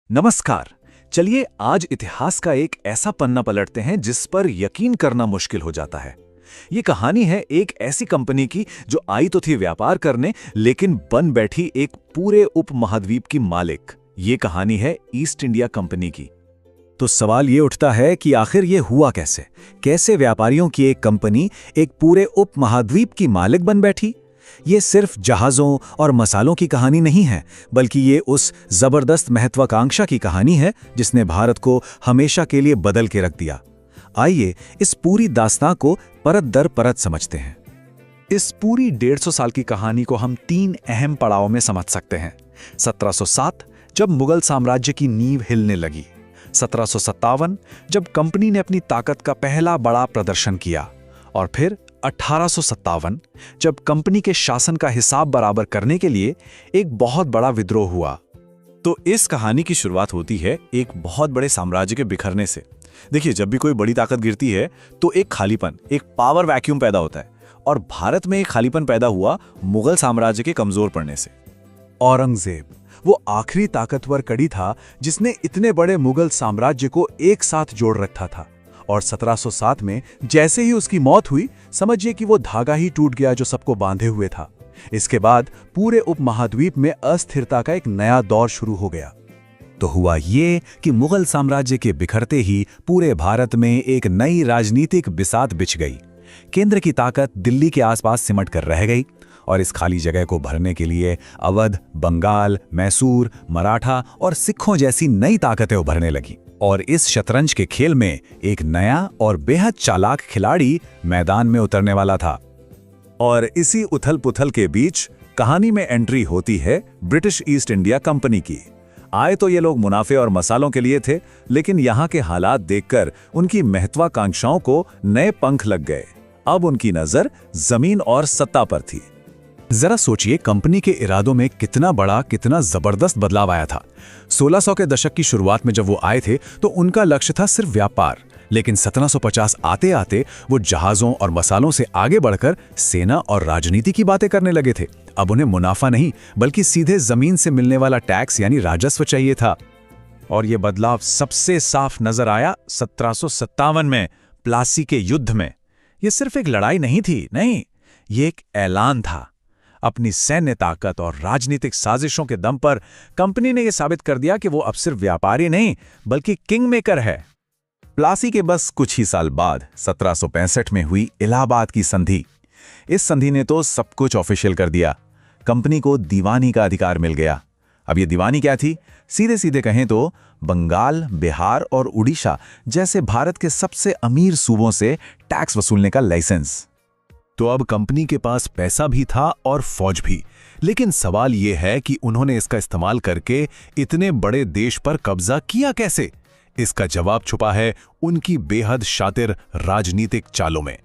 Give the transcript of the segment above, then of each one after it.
नमस्कार। चलिए आज इतिहास का एक ऐसा पन्ना पलटते हैं जिस पर यकीन करना मुश्किल हो जाता है। ये कहानी है एक ऐसी कंपनी की जो आई तो थी व्यापार करने, लेकिन बन बैठी एक पूरे उपमहाद्वीप की मालिक। ये कहानी है ईस्ट इंडिया कंपनी की। तो सवाल ये उठता है कि आखिर ये हुआ कैसे? कैसे व्यापारियों की एक कंपनी एक पूरे उपमहाद्वीप की मालिक बन बैठी? ये सिर्फ जहाज़ों और मसालों की कहानी नहीं है, बल्कि ये उस जबरदस्त महत्वाकांक्षा की कहानी है जिसने भारत को हमेशा के लिए बदल के रख दिया। आइए इस पूरी दास्तां को परत दर परत समझते हैं। इस पूरी 150 साल की कहानी को हम 3 अहम पड़ावों में समझ सकते हैं। 1707 जब मुगल साम्राज्य की नींव हिलने लगी, 1757 जब कंपनी ने अपनी ताकत का पहला बड़ा प्रदर्शन किया, और फिर 1857 जब कंपनी के शासन का हिसाब बराबर करने के लिए एक बहुत बड़ा विद्रोह हुआ। तो इस कहानी की शुरुआत होती है एक बहुत बड़े साम्राज्य के बिखरने से। देखिए, जब भी कोई बड़ी ताकत गिरती है तो एक खालीपन, एक पावर वैक्यूम पैदा होता है, और भारत में एक खालीपन पैदा हुआ मुगल साम्राज्य के कमजोर पड़ने से। औरंगजेब वो आखिरी ताकतवर कड़ी था जिसने इतने बड़े मुगल साम्राज्य को एक साथ जोड़ रखा था, और 1707 में जैसे ही उसकी मौत हुई, समझिए कि वो धागा ही टूट गया जो सबको बांधे हुए था। इसके बाद पूरे उपमहाद्वीप में अस्थिरता का एक नया दौर शुरू हो गया। तो हुआ ये कि मुगल साम्राज्य के बिखरते ही पूरे भारत में एक नई राजनीतिक बिसात बिछ गई। केंद्र की ताकत दिल्ली के आसपास सिमट कर रह गई, और इस खाली जगह को भरने के लिए अवध, बंगाल, मैसूर, मराठा और सिखों जैसी नई ताकतें उभरने लगी। और इस शतरंज के खेल में एक नया और बेहद चालाक खिलाड़ी मैदान में उतरने वाला था। और इसी उथल-पुथल के बीच कहानी में एंट्री होती है ब्रिटिश ईस्ट इंडिया कंपनी की। आए तो ये लोग मुनाफे और मसालों के लिए थे, लेकिन यहाँ के हालात देखकर उनकी महत्वाकांक्षाओं को नए पंख लग गए। अब उनकी नजर जमीन और सत्ता पर थी। जरा सोचिए, कंपनी के इरादों में कितना बड़ा, कितना जबरदस्त बदलाव आया था। 1600 के दशक की शुरुआत में जब वो आए थे तो उनका लक्ष्य था सिर्फ व्यापार, लेकिन 1750 आते आते वो जहाज़ों और मसालों से आगे बढ़कर सेना और राजनीति की बातें करने लगे थे। अब उन्हें मुनाफा नहीं, बल्कि सीधे जमीन से मिलने वाला टैक्स यानी राजस्व चाहिए था। और ये बदलाव सबसे साफ नजर आया 1757 में प्लासी के युद्ध में। ये सिर्फ एक लड़ाई नहीं थी, नहीं, ये एक ऐलान था। अपनी सैन्य ताकत और राजनीतिक साजिशों के दम पर कंपनी ने यह साबित कर दिया कि वो अब सिर्फ व्यापारी नहीं, बल्कि किंग मेकर है। प्लासी के बस कुछ ही साल बाद 1765 में हुई इलाहाबाद की संधि। इस संधि ने तो सब कुछ ऑफिशियल कर दिया। कंपनी को दीवानी का अधिकार मिल गया। अब ये दीवानी क्या थी? सीधे सीधे कहें तो बंगाल, बिहार और उड़ीसा जैसे भारत के सबसे अमीर सूबों से टैक्स वसूलने का लाइसेंस। तो अब कंपनी के पास पैसा भी था और फौज भी, लेकिन सवाल यह है कि उन्होंने इसका इस्तेमाल करके इतने बड़े देश पर कब्जा किया कैसे? इसका जवाब छुपा है उनकी बेहद शातिर राजनीतिक चालों में।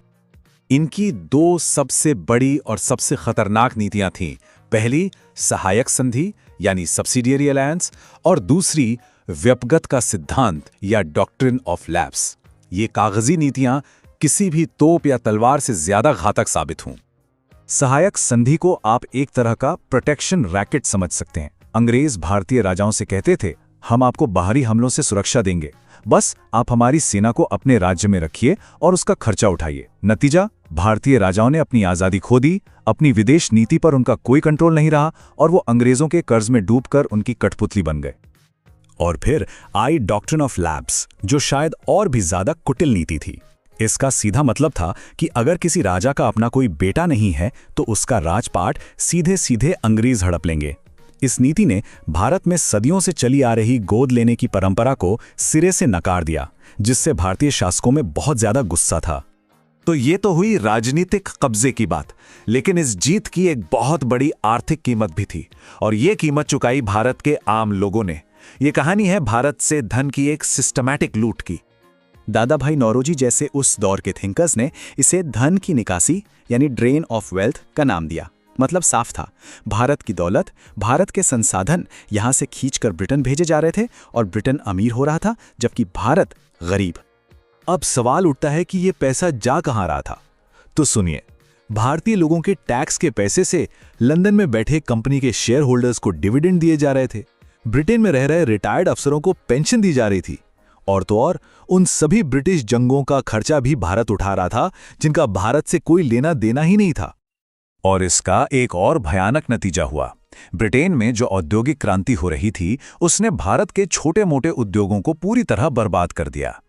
इनकी 2 सबसे बड़ी और सबसे खतरनाक नीतियां थीं। पहली सहायक संधि यानी सब्सिडियरी अलायंस, और दूसरी व्यपगत का सिद्धांत या डॉक्ट्रिन ऑफ लैप्स। ये कागजी नीतियां किसी भी तोप या तलवार से ज्यादा घातक साबित हों। सहायक संधि को आप एक तरह का प्रोटेक्शन रैकेट समझ सकते हैं। अंग्रेज भारतीय राजाओं से कहते थे, हम आपको बाहरी हमलों से सुरक्षा देंगे, बस आप हमारी सेना को अपने राज्य में रखिए और उसका खर्चा उठाइए। नतीजा, भारतीय राजाओं ने अपनी आजादी खो दी, अपनी विदेश नीति पर उनका कोई कंट्रोल नहीं रहा, और वो अंग्रेजों के कर्ज में डूबकर उनकी कठपुतली बन गए। और फिर आई डॉक्ट्रिन ऑफ लैप्स, जो शायद और भी ज्यादा कुटिल नीति थी। इसका सीधा मतलब था कि अगर किसी राजा का अपना कोई बेटा नहीं है तो उसका राजपाट सीधे सीधे अंग्रेज हड़प लेंगे। इस नीति ने भारत में सदियों से चली आ रही गोद लेने की परंपरा को सिरे से नकार दिया, जिससे भारतीय शासकों में बहुत ज्यादा गुस्सा था। तो ये तो हुई राजनीतिक कब्जे की बात, लेकिन इस जीत की एक बहुत बड़ी आर्थिक कीमत भी थी, और ये कीमत चुकाई भारत के आम लोगों ने। ये कहानी है भारत से धन की एक सिस्टमैटिक लूट की। दादा भाई नौरोजी जैसे उस दौर के थिंकर्स ने इसे धन की निकासी यानी ड्रेन ऑफ वेल्थ का नाम दिया। मतलब साफ था, भारत की दौलत, भारत के संसाधन यहां से खींचकर ब्रिटेन भेजे जा रहे थे, और ब्रिटेन अमीर हो रहा था जबकि भारत गरीब। अब सवाल उठता है कि यह पैसा जा कहां रहा था? तो सुनिए, भारतीय लोगों के टैक्स के पैसे से लंदन में बैठे कंपनी के शेयर होल्डर्स को डिविडेंड दिए जा रहे थे। ब्रिटेन में रह रहे रिटायर्ड अफसरों को पेंशन दी जा रही थी, और तो और उन सभी ब्रिटिश जंगों का खर्चा भी भारत उठा रहा था जिनका भारत से कोई लेना देना ही नहीं था। और इसका एक और भयानक नतीजा हुआ। ब्रिटेन में जो औद्योगिक क्रांति हो रही थी उसने भारत के छोटे-मोटे उद्योगों को पूरी तरह बर्बाद कर दिया।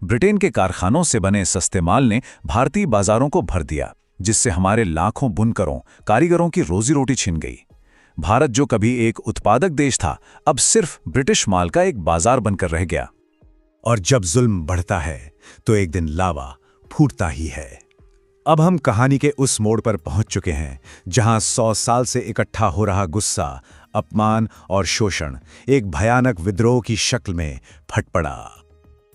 ब्रिटेन के कारखानों से बने सस्ते माल ने भारतीय बाजारों को भर दिया, जिससे हमारे लाखों बुनकरों, कारीगरों की रोजी रोटी छिन गई। भारत जो कभी एक उत्पादक देश था, अब सिर्फ ब्रिटिश माल का एक बाजार बनकर रह गया। और जब जुल्म बढ़ता है तो एक दिन लावा फूटता ही है। अब हम कहानी के उस मोड़ पर पहुंच चुके हैं जहां 100 साल से इकट्ठा हो रहा गुस्सा, अपमान और शोषण एक भयानक विद्रोह की शक्ल में फट पड़ा।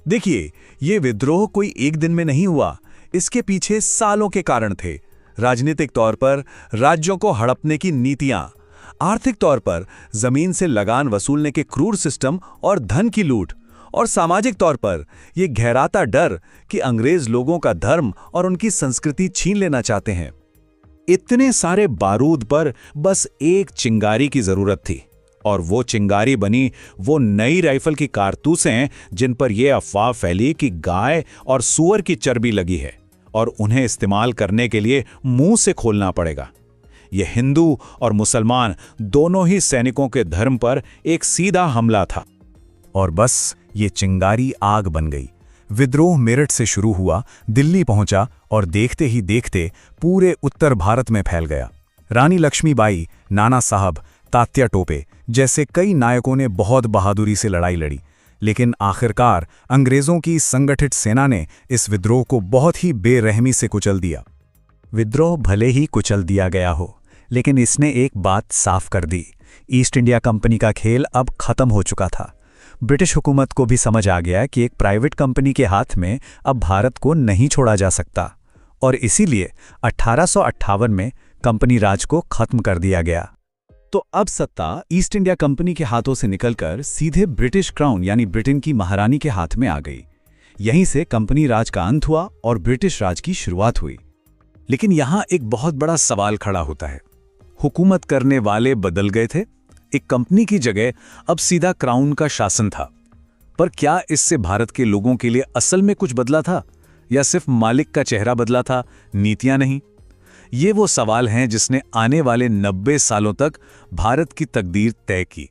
देखिए, ये विद्रोह कोई एक दिन में नहीं हुआ, इसके पीछे सालों के कारण थे। राजनीतिक तौर पर राज्यों को हड़पने की नीतियां, आर्थिक तौर पर जमीन से लगान वसूलने के क्रूर सिस्टम और धन की लूट, और सामाजिक तौर पर यह गहराता डर कि अंग्रेज लोगों का धर्म और उनकी संस्कृति छीन लेना चाहते हैं। इतने सारे बारूद पर बस एक चिंगारी की जरूरत थी, और वो चिंगारी बनी वो नई राइफल की कारतूसें जिन पर यह अफवाह फैली कि गाय और सूअर की चर्बी लगी है और उन्हें इस्तेमाल करने के लिए मुंह से खोलना पड़ेगा। यह हिंदू और मुसलमान दोनों ही सैनिकों के धर्म पर एक सीधा हमला था। और बस ये चिंगारी आग बन गई। विद्रोह मेरठ से शुरू हुआ, दिल्ली पहुंचा और देखते ही देखते पूरे उत्तर भारत में फैल गया। रानी लक्ष्मीबाई, नाना साहब, तात्या टोपे जैसे कई नायकों ने बहुत बहादुरी से लड़ाई लड़ी, लेकिन आखिरकार अंग्रेजों की संगठित सेना ने इस विद्रोह को बहुत ही बेरहमी से कुचल दिया। विद्रोह भले ही कुचल दिया गया हो, लेकिन इसने एक बात साफ कर दी, ईस्ट इंडिया कंपनी का खेल अब खत्म हो चुका था। ब्रिटिश हुकूमत को भी समझ आ गया कि एक प्राइवेट कंपनी के हाथ में अब भारत को नहीं छोड़ा जा सकता, और इसीलिए 1858 में कंपनी राज को खत्म कर दिया गया। तो अब सत्ता ईस्ट इंडिया कंपनी के हाथों से निकलकर सीधे ब्रिटिश क्राउन यानी ब्रिटेन की महारानी के हाथ में आ गई। यहीं से कंपनी राज का अंत हुआ और ब्रिटिश राज की शुरुआत हुई। लेकिन यहां एक बहुत बड़ा सवाल खड़ा होता है। हुकूमत करने वाले बदल गए थे, एक कंपनी की जगह अब सीधा क्राउन का शासन था। पर क्या इससे भारत के लोगों के लिए असल में कुछ बदला था, या सिर्फ मालिक का चेहरा बदला था, नीतियां नहीं? ये वो सवाल हैं जिसने आने वाले 90 सालों तक भारत की तकदीर तय की।